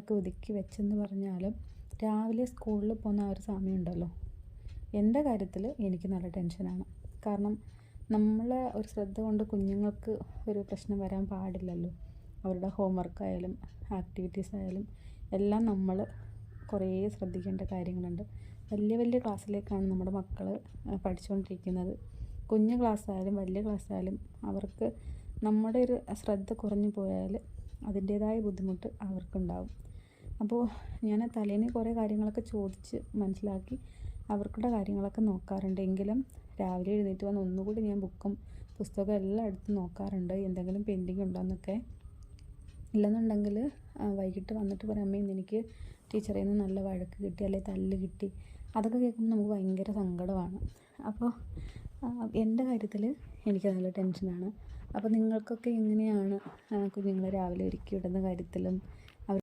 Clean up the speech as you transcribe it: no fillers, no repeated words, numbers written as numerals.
കാര്യങ്ങളൊക്കെ ഒതുക്കി വെച്ചെന്ന് പറഞ്ഞാലും രാവിലെ സ്കൂളിൽ പോകുന്ന ആ ഒരു സമയമുണ്ടല്ലോ, എൻ്റെ കാര്യത്തിൽ എനിക്ക് നല്ല ടെൻഷനാണ്. കാരണം നമ്മളെ ഒരു ശ്രദ്ധ കൊണ്ട് കുഞ്ഞുങ്ങൾക്ക് ഒരു പ്രശ്നം വരാൻ പാടില്ലല്ലോ. അവരുടെ ഹോംവർക്ക് ആയാലും ആക്ടിവിറ്റീസ് ആയാലും എല്ലാം നമ്മൾ കുറേ ശ്രദ്ധിക്കേണ്ട കാര്യങ്ങളുണ്ട്. വലിയ വലിയ ക്ലാസ്സിലേക്കാണ് നമ്മുടെ മക്കൾ പഠിച്ചുകൊണ്ടിരിക്കുന്നത്. കുഞ്ഞു ക്ലാസ്സായാലും വലിയ ക്ലാസ്സായാലും അവർക്ക് നമ്മുടെ ഒരു ശ്രദ്ധ കുറഞ്ഞു പോയാൽ അതിൻ്റേതായ ബുദ്ധിമുട്ട് അവർക്കുണ്ടാവും. അപ്പോൾ ഞാൻ തലേന്ന് കുറേ കാര്യങ്ങളൊക്കെ ചോദിച്ച് മനസ്സിലാക്കി അവർക്കുള്ള കാര്യങ്ങളൊക്കെ നോക്കാറുണ്ട്. എങ്കിലും രാവിലെ എഴുന്നേറ്റ് വന്ന് ഒന്നുകൂടി ഞാൻ ബുക്കും പുസ്തകവും എല്ലാം എടുത്ത് നോക്കാറുണ്ട്, എന്തെങ്കിലും പെൻഡിങ് ഉണ്ടോയെന്നൊക്കെ. ഇല്ലെന്നുണ്ടെങ്കിൽ വൈകിട്ട് വന്നിട്ട് പറയും, അമ്മ ഇന്ന് എനിക്ക് ടീച്ചറിൽ നിന്ന് നല്ല വഴക്ക് കിട്ടി, അല്ലെങ്കിൽ തല്ല് കിട്ടി. അതൊക്കെ കേൾക്കുമ്പോൾ നമുക്ക് ഭയങ്കര സങ്കടമാണ്. അപ്പോൾ എൻ്റെ കാര്യത്തിൽ എനിക്ക് നല്ല ടെൻഷനാണ്. അപ്പോൾ നിങ്ങൾക്കൊക്കെ എങ്ങനെയാണ് കുഞ്ഞുങ്ങളെ രാവിലെ ഒരുക്കി വിടുന്ന കാര്യത്തിലും